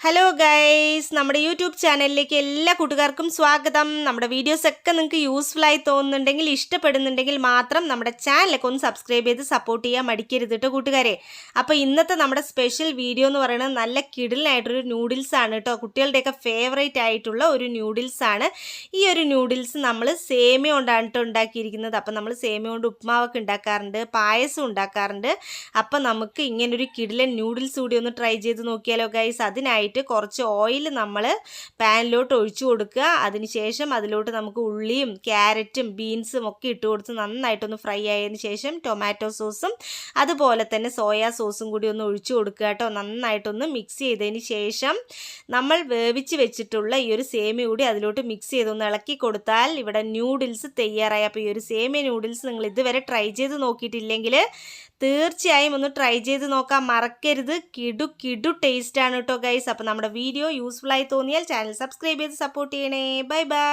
Hello guys, നമ്മുടെ YouTube ചാനലിലേക്ക് എല്ലാ കൂട്ടുകാർക്കും സ്വാഗതം. നമ്മുടെ വീഡിയോസൊക്കെ നിങ്ങൾക്ക് യൂസ്ഫുൾ ആയി തോന്നുന്നുണ്ടെങ്കിൽ, ഇഷ്ടപ്പെടുന്നുണ്ടെങ്കിൽ മാത്രം നമ്മുടെ ചാനലൊക്കെ ഒന്ന് സബ്സ്ക്രൈബ് ചെയ്ത് സപ്പോർട്ട് ചെയ്യാൻ മടിക്കരുത് കേട്ടോ കൂട്ടുകാരെ. അപ്പോൾ ഇന്നത്തെ നമ്മുടെ സ്പെഷ്യൽ വീഡിയോ എന്ന് പറയുന്നത് നല്ല കിടിലനായിട്ടൊരു നൂഡിൽസ് ആണ് കേട്ടോ. കുട്ടികളുടെയൊക്കെ ഫേവറേറ്റ് ആയിട്ടുള്ള ഒരു നൂഡിൽസ് ആണ്. ഈ ഒരു നൂഡിൽസ് നമ്മൾ സേമിയ കൊണ്ടാണ് കേട്ടോ ഉണ്ടാക്കിയിരിക്കുന്നത്. അപ്പോൾ നമ്മൾ സേമിയ കൊണ്ട് ഉപ്മാവൊക്കെ ഉണ്ടാക്കാറുണ്ട്, പായസം ഉണ്ടാക്കാറുണ്ട്. അപ്പോൾ നമുക്ക് ഇങ്ങനൊരു കിടിലൻ നൂഡിൽസ് കൂടി ഒന്ന് ട്രൈ ചെയ്ത് നോക്കിയാലോ ഗൈസ്. അതിനായിട്ട് കുറച്ച് ഓയിൽ നമ്മൾ പാനിലോട്ട് ഒഴിച്ചു കൊടുക്കുക. അതിനുശേഷം അതിലോട്ട് നമുക്ക് ഉള്ളിയും ക്യാരറ്റും ബീൻസും ഒക്കെ ഇട്ട് കൊടുത്ത് നന്നായിട്ടൊന്ന് ഫ്രൈ ആയതിനു ശേഷം ടൊമാറ്റോ സോസും അതുപോലെ തന്നെ സോയാ സോസും കൂടി ഒന്ന് ഒഴിച്ചു കൊടുക്കുക കേട്ടോ. നന്നായിട്ടൊന്ന് മിക്സ് ചെയ്തതിന് ശേഷം നമ്മൾ വേവിച്ച് വെച്ചിട്ടുള്ള ഈ ഒരു സേമിയ കൂടി അതിലോട്ട് മിക്സ് ചെയ്തൊന്ന് ഇളക്കി കൊടുത്താൽ ഇവിടെ നൂഡിൽസ് തയ്യാറായി. അപ്പോൾ ഈ ഒരു സേമിയ നൂഡിൽസ് നിങ്ങൾ ഇതുവരെ ട്രൈ ചെയ്ത് നോക്കിയിട്ടില്ലെങ്കിൽ തീർച്ചയായും ഒന്ന് ട്രൈ ചെയ്ത് നോക്കാൻ മറക്കരുത്. കിടു ടേസ്റ്റ് ആണ് കേട്ടോ ഗൈസ്. അപ്പോൾ നമ്മുടെ വീഡിയോ യൂസ്ഫുൾ ആയി തോന്നിയാൽ ചാനൽ സബ്സ്ക്രൈബ് ചെയ്ത് സപ്പോർട്ട് ചെയ്യണേ. Bye bye.